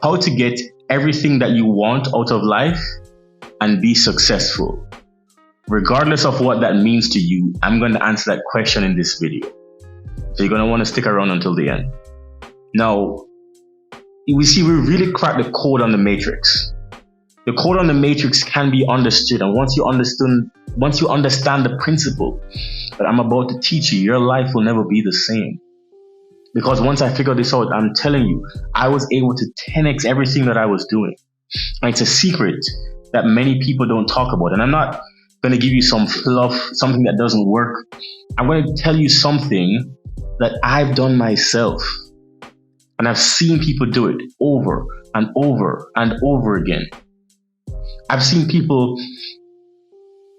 How to get everything that you want out of life and be successful. Regardless of what that means to you, I'm going to answer that question in this video. So you're going to want to stick around until the end. Now, we really cracked the code on the matrix. The code on the matrix can be understood, and once you understand the principle that I'm about to teach you, your life will never be the same. Because once I figured this out, I'm telling you, I was able to 10x everything that I was doing. And it's a secret that many people don't talk about. And I'm not going to give you some fluff, something that doesn't work. I'm going to tell you something that I've done myself. And I've seen people do it over and over and over again. I've seen people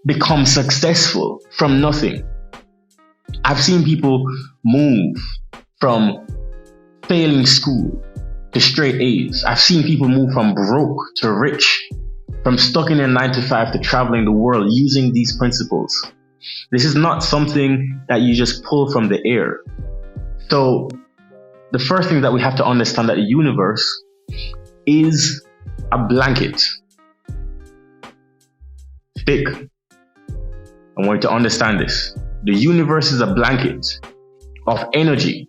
become successful from nothing. I've seen people move from failing school to straight A's. I've seen people move from broke to rich, from stuck in a 9-to-5 to traveling the world using these principles. This is not something that you just pull from the air. So the first thing that we have to understand that the universe is a blanket. Thick. I want you to understand this. The universe is a blanket of energy.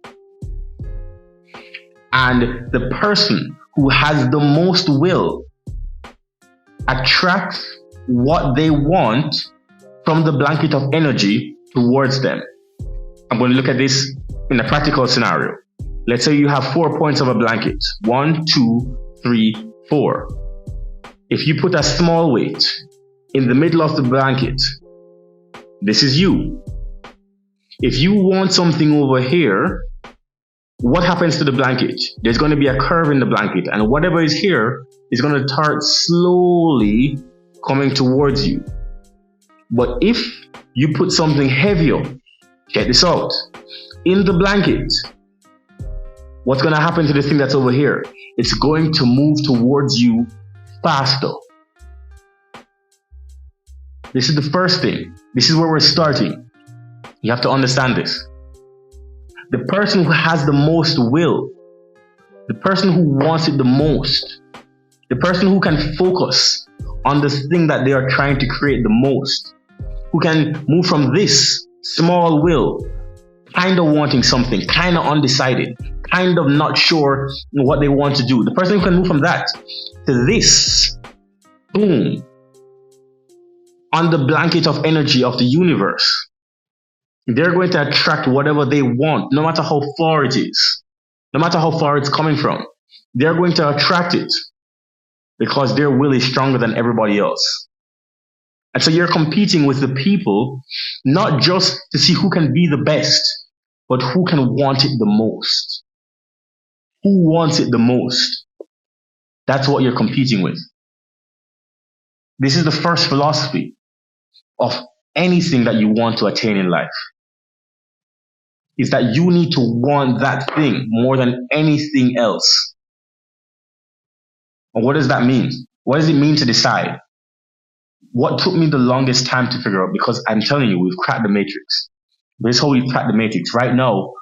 And the person who has the most will attracts what they want from the blanket of energy towards them. I'm going to look at this in a practical scenario. Let's say you have 4 points of a blanket. 1, 2, 3, 4. If you put a small weight in the middle of the blanket, this is you. If you want something over here, what happens to the blanket? There's going to be a curve in the blanket, and whatever is here is going to start slowly coming towards you. But if you put something heavier, check this out, in the blanket, what's going to happen to the thing that's over here? It's going to move towards you faster. This is the first thing. This is where we're starting. You have to understand this. The person who has the most will, the person who wants it the most, the person who can focus on the thing that they are trying to create the most, who can move from this small will, kind of wanting something, kind of undecided, kind of not sure what they want to do. The person who can move from that to this, boom, on the blanket of energy of the universe, they're going to attract whatever they want, no matter how far it is, no matter how far it's coming from. They're going to attract it because their will is stronger than everybody else. And so you're competing with the people, not just to see who can be the best, but who can want it the most. Who wants it the most? That's what you're competing with. This is the first philosophy of anything that you want to attain in life, is that you need to want that thing more than anything else. And what does that mean? What does it mean to decide? What took me the longest time to figure out, because I'm telling you, we've cracked the matrix. This is how we've cracked the matrix. Right now,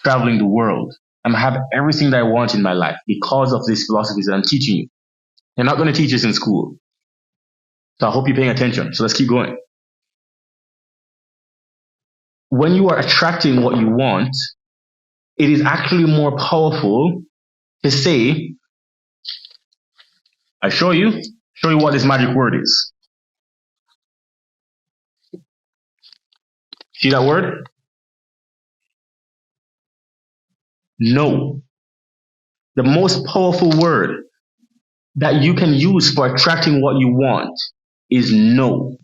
traveling the world, I'm having everything that I want in my life because of these philosophies that I'm teaching you. They're not going to teach this in school. So I hope you're paying attention. So let's keep going. When you are attracting what you want, it is actually more powerful to say, I show you what this magic word is. See that word? No. The most powerful word that you can use for attracting what you want is no.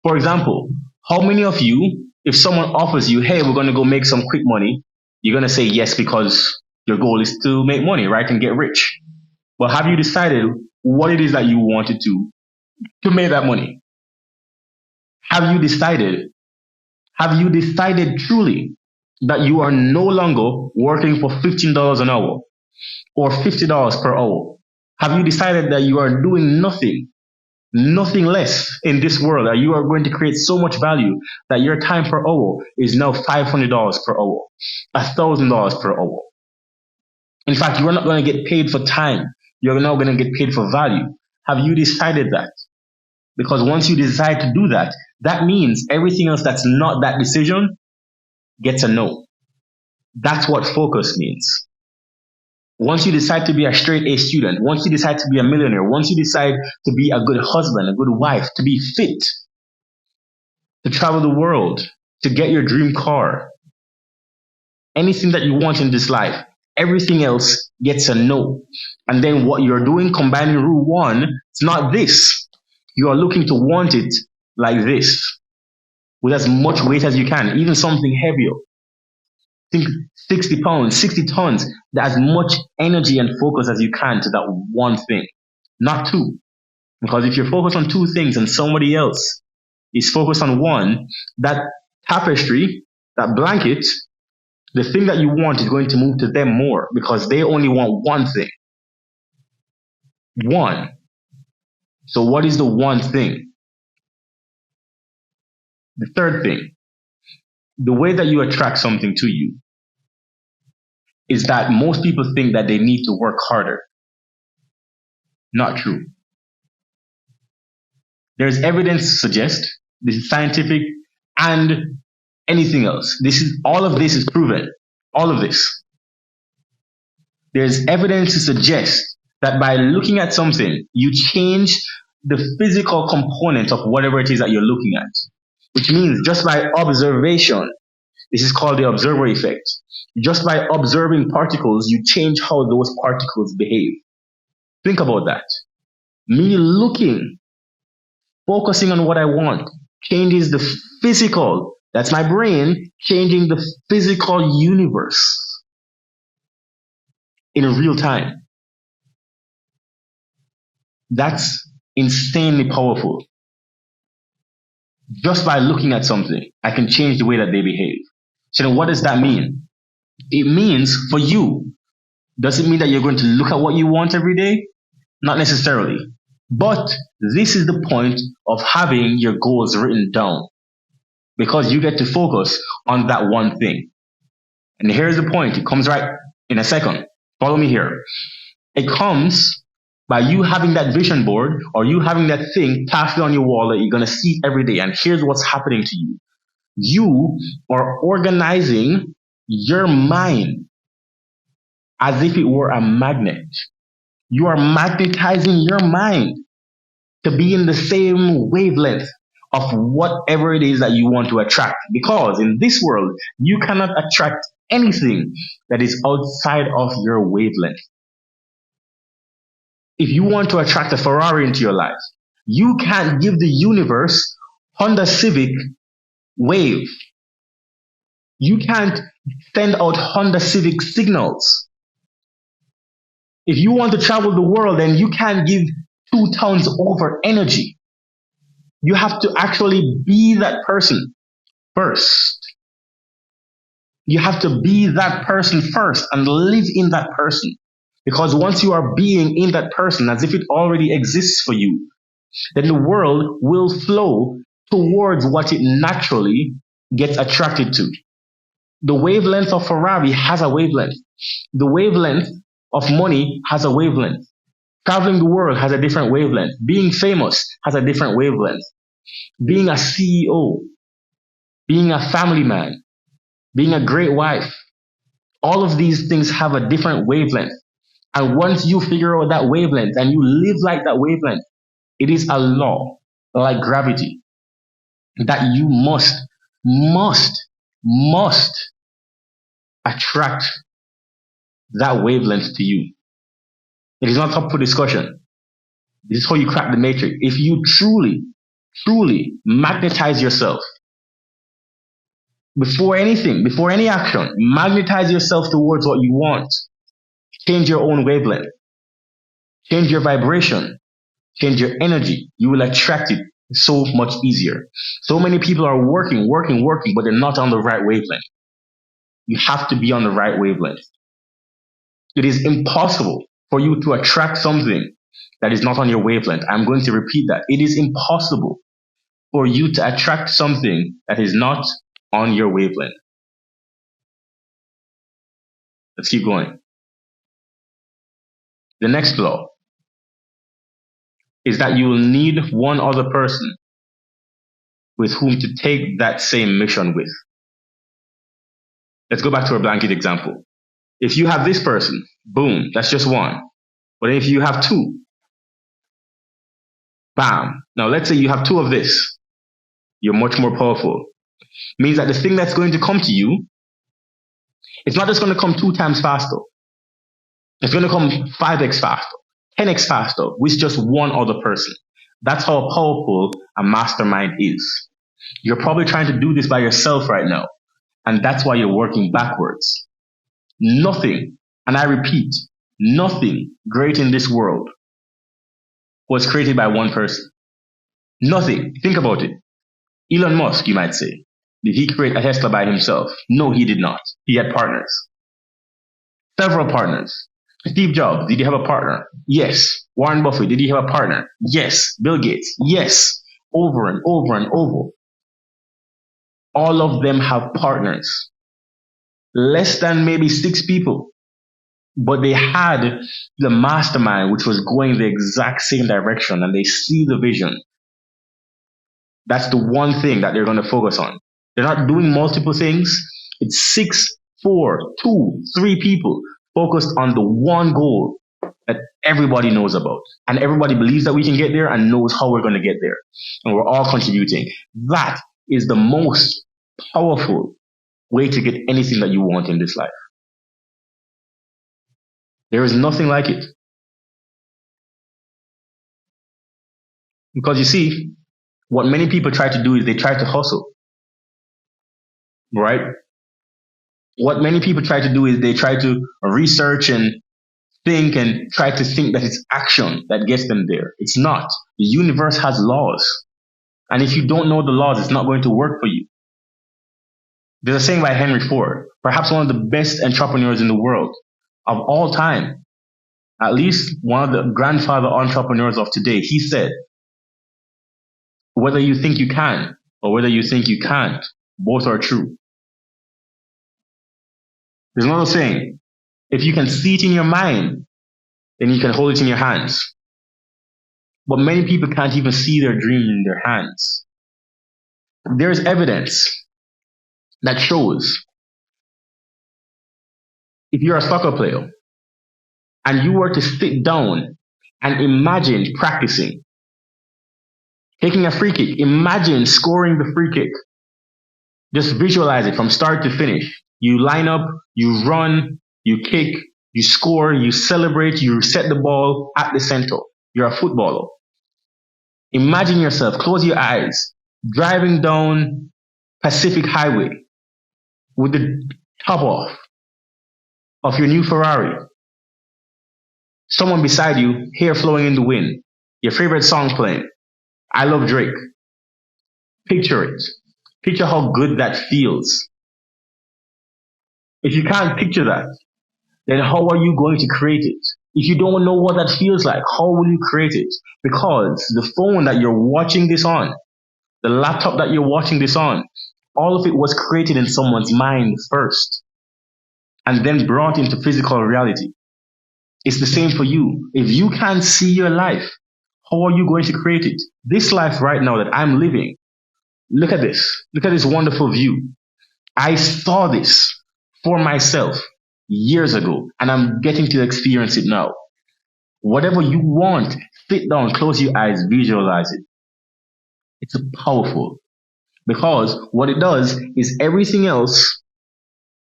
For example, how many of you, if someone offers you, hey, we're going to go make some quick money, you're going to say yes because your goal is to make money, right, and get rich. But have you decided what it is that you want to do to make that money? Have you decided truly that you are no longer working for $15 an hour or $50 per hour? Have you decided that you are doing nothing less in this world, that you are going to create so much value that your time per hour is now $500 per hour, $1,000 per hour? In fact, you're not going to get paid for time. You're not going to get paid for value. Have you decided that? Because once you decide to do that, that means everything else that's not that decision gets a no. That's what focus means. Once you decide to be a straight A student, once you decide to be a millionaire, once you decide to be a good husband, a good wife, to be fit, to travel the world, to get your dream car, anything that you want in this life, everything else gets a no. And then what you're doing, combining rule one, it's not this. You are looking to want it like this, with as much weight as you can, even something heavier. Think 60 pounds, 60 tons, as much energy and focus as you can to that one thing, not two. Because if you're focused on two things and somebody else is focused on one, that tapestry, that blanket, the thing that you want is going to move to them more because they only want one thing. One. So what is the one thing? The third thing, the way that you attract something to you is that most people think that they need to work harder. Not true. There's evidence to suggest, this is scientific and anything else. All of this is proven. All of this. There's evidence to suggest that by looking at something, you change the physical component of whatever it is that you're looking at. Which means just by observation, this is called the observer effect. Just by observing particles, you change how those particles behave. Think about that. Me looking, focusing on what I want, changes the physical, that's my brain, changing the physical universe in real time. That's insanely powerful. Just by looking at something, I can change the way that they behave. So then what does that mean? It means for you, does it mean that you're going to look at what you want every day? Not necessarily. But this is the point of having your goals written down because you get to focus on that one thing. And here's the point. It comes right in a second. Follow me here. It comes by you having that vision board or you having that thing plastered on your wall that you're going to see every day. And here's what's happening to you. You are organizing your mind as if it were a magnet. You are magnetizing your mind to be in the same wavelength of whatever it is that you want to attract. Because in this world, you cannot attract anything that is outside of your wavelength. If you want to attract a Ferrari into your life, you can't give the universe Honda Civic wave. You can't send out Honda Civic signals. If you want to travel the world, then you can't give 2 tons over energy. You have to actually be that person first. You have to be that person first and live in that person. Because once you are being in that person as if it already exists for you, then the world will flow towards what it naturally gets attracted to. The wavelength of Ferrari has a wavelength. The wavelength of money has a wavelength. Traveling the world has a different wavelength. Being famous has a different wavelength. Being a CEO, being a family man, being a great wife, all of these things have a different wavelength. And once you figure out that wavelength and you live like that wavelength, it is a law, like gravity, that you must attract that wavelength to you. It is not up for discussion. This is how you crack the matrix. If you truly magnetize yourself, before anything, before any action, magnetize yourself towards what you want. Change your own wavelength. Change your vibration. Change your energy. You will attract it so much easier. So many people are working, but they're not on the right wavelength. You have to be on the right wavelength. It is impossible for you to attract something that is not on your wavelength. I'm going to repeat that. It is impossible for you to attract something that is not on your wavelength. Let's keep going. The next law is that you will need one other person with whom to take that same mission with. Let's go back to a blanket example. If you have this person, boom, that's just one. But if you have two, bam. Now let's say you have two of this. You're much more powerful. Means that the thing that's going to come to you, it's not just going to come 2 times faster. It's going to come 5x faster, 10x faster with just one other person. That's how powerful a mastermind is. You're probably trying to do this by yourself right now. And that's why you're working backwards. Nothing, and I repeat, nothing great in this world was created by one person. Nothing. Think about it. Elon Musk, you might say. Did he create a Tesla by himself? No, he did not. He had partners. Several partners. Steve Jobs, did he have a partner? Yes. Warren Buffett, did he have a partner? Yes. Bill Gates? Yes. Over and over and over. All of them have partners. Less than maybe 6 people. But they had the mastermind which was going the exact same direction, and they see the vision. That's the one thing that they're going to focus on. They're not doing multiple things. It's 6, 4, 2, 3 people focused on the one goal that everybody knows about. And everybody believes that we can get there and knows how we're going to get there. And we're all contributing. That is the most powerful way to get anything that you want in this life. There is nothing like it. Because you see, what many people try to do is they try to hustle. Right? What many people try to do is they try to research and think and try to think that it's action that gets them there. It's not. The universe has laws. And if you don't know the laws, it's not going to work for you. There's a saying by Henry Ford, perhaps one of the best entrepreneurs in the world of all time. At least one of the grandfather entrepreneurs of today. He said, whether you think you can or whether you think you can't, both are true. There's another saying, if you can see it in your mind, then you can hold it in your hands. But many people can't even see their dream in their hands. There's evidence that shows if you're a soccer player and you were to sit down and imagine practicing, taking a free kick, imagine scoring the free kick. Just visualize it from start to finish. You line up, you run, you kick, you score, you celebrate, you set the ball at the center. You're a footballer. Imagine yourself, close your eyes, driving down Pacific Highway with the top off of your new Ferrari. Someone beside you, hair flowing in the wind. Your favorite song playing. I Love Drake. Picture it. Picture how good that feels. If you can't picture that, then how are you going to create it? If you don't know what that feels like, how will you create it? Because the phone that you're watching this on, the laptop that you're watching this on, all of it was created in someone's mind first and then brought into physical reality. It's the same for you. If you can't see your life, how are you going to create it? This life right now that I'm living, look at this. Look at this wonderful view. I saw this for myself years ago, and I'm getting to experience it now. Whatever you want, sit down, close your eyes, visualize it. It's powerful because what it does is everything else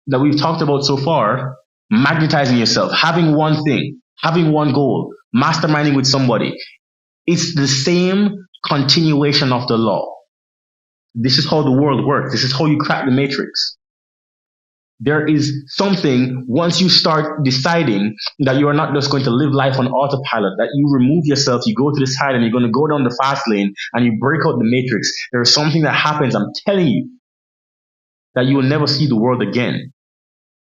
that we've talked about so far, magnetizing yourself, having one thing, having one goal, masterminding with somebody, it's the same continuation of the law. This is how the world works. This is how you crack the matrix. There is something, once you start deciding that you are not just going to live life on autopilot, that you remove yourself, you go to the side and you're going to go down the fast lane and you break out the matrix. There is something that happens, I'm telling you, that you will never see the world again.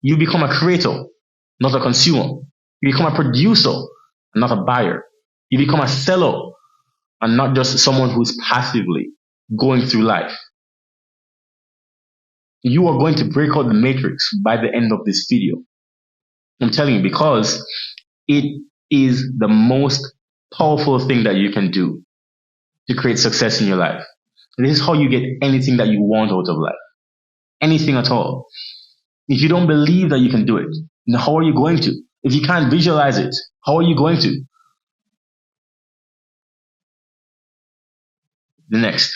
You become a creator, not a consumer. You become a producer, not a buyer. You become a seller and not just someone who's passively going through life. You are going to break out the matrix by the end of this video. I'm telling you, because it is the most powerful thing that you can do to create success in your life. This is how you get anything that you want out of life. Anything at all. If you don't believe that you can do it, then how are you going to? If you can't visualize it, how are you going to? The next.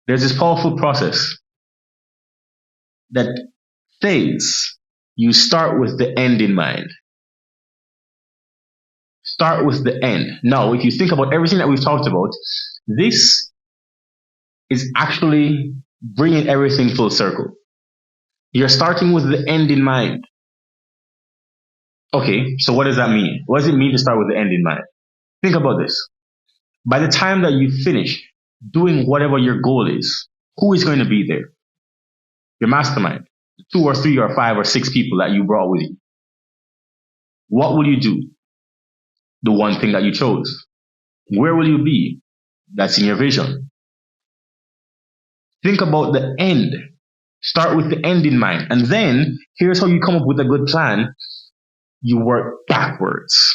There's this powerful process that says you start with the end in mind. Start with the end. Now, if you think about everything that we've talked about, this is actually bringing everything full circle. You're starting with the end in mind. Okay, so what does that mean? What does it mean to start with the end in mind? Think about this. By the time that you finish doing whatever your goal is, who is going to be there? Your mastermind. 2 or 3 or 5 or 6 people that you brought with you. What will you do? The one thing that you chose. Where will you be? That's in your vision. Think about the end. Start with the end in mind. And then, here's how you come up with a good plan. You work backwards.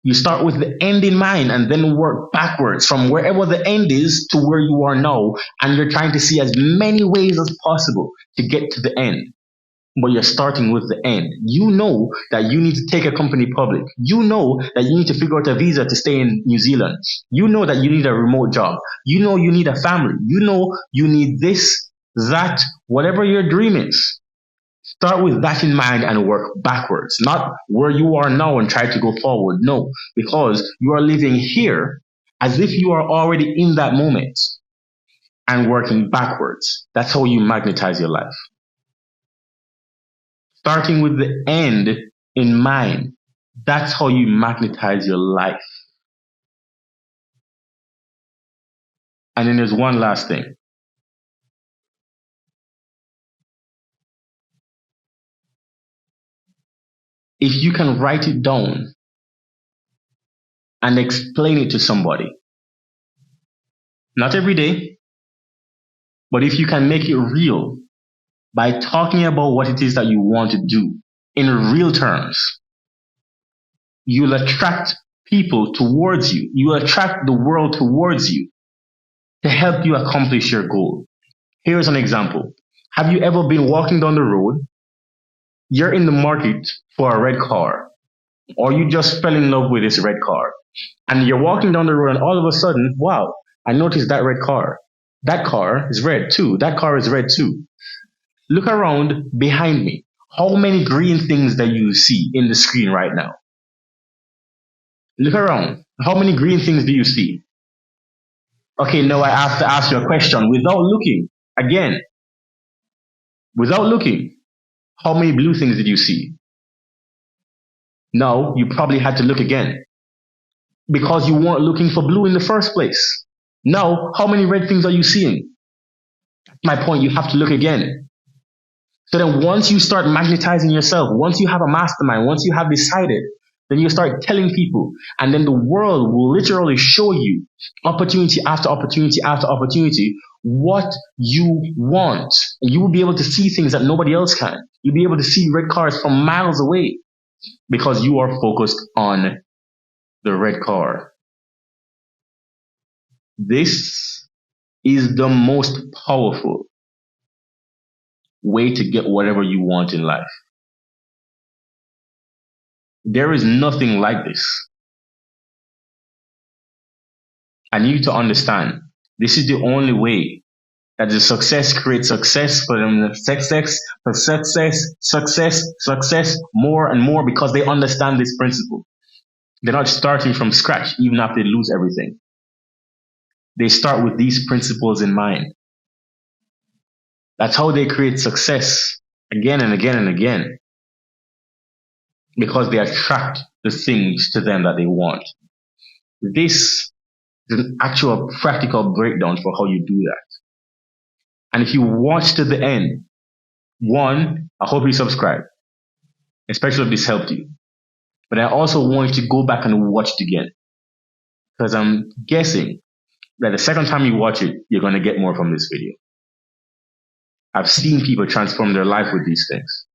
You start with the end in mind and then work backwards from wherever the end is to where you are now. And you're trying to see as many ways as possible to get to the end. But you're starting with the end. You know that you need to take a company public. You know that you need to figure out a visa to stay in New Zealand. You know that you need a remote job. You know you need a family. You know you need this, that, whatever your dream is. Start with that in mind and work backwards. Not where you are now and try to go forward. No, because you are living here as if you are already in that moment and working backwards. That's how you magnetize your life. Starting with the end in mind. That's how you magnetize your life. And then there's one last thing. If you can write it down and explain it to somebody, not every day, but if you can make it real by talking about what it is that you want to do in real terms, you'll attract people towards you. You'll attract the world towards you to help you accomplish your goal. Here's an example. Have you ever been walking down the road? You're in the market for a red car, or you just fell in love with this red car, and you're walking down the road and all of a sudden, wow, I noticed that red car. That car is red too. That car is red too. Look around behind me. How many green things that you see in the screen right now? Look around. How many green things do you see? Okay, now I have to ask you a question without looking. Again, without looking, how many blue things did you see? No, you probably had to look again because you weren't looking for blue in the first place. Now, how many red things are you seeing? That's my point. You have to look again. So then once you start magnetizing yourself, once you have a mastermind, once you have decided, then you start telling people, and then the world will literally show you opportunity after opportunity after opportunity what you want. And you will be able to see things that nobody else can. You'll be able to see red cars from miles away because you are focused on the red car. This is the most powerful way to get whatever you want in life. There is nothing like this. I need you to understand, this is the only way that the success creates success for them, success, more and more, because they understand this principle. They're not starting from scratch, even after they lose everything. They start with these principles in mind. That's how they create success again and again and again. Because they attract the things to them that they want. This is an actual practical breakdown for how you do that. And if you watch to the end, one, I hope you subscribe, especially if this helped you. But I also want you to go back and watch it again. Because I'm guessing that the second time you watch it, you're going to get more from this video. I've seen people transform their life with these things.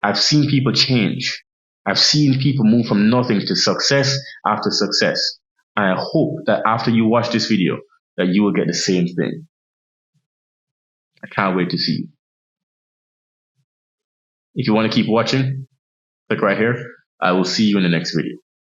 I've seen people change. I've seen people move from nothing to success after success. And I hope that after you watch this video, that you will get the same thing. I can't wait to see you. If you want to keep watching, click right here. I will see you in the next video.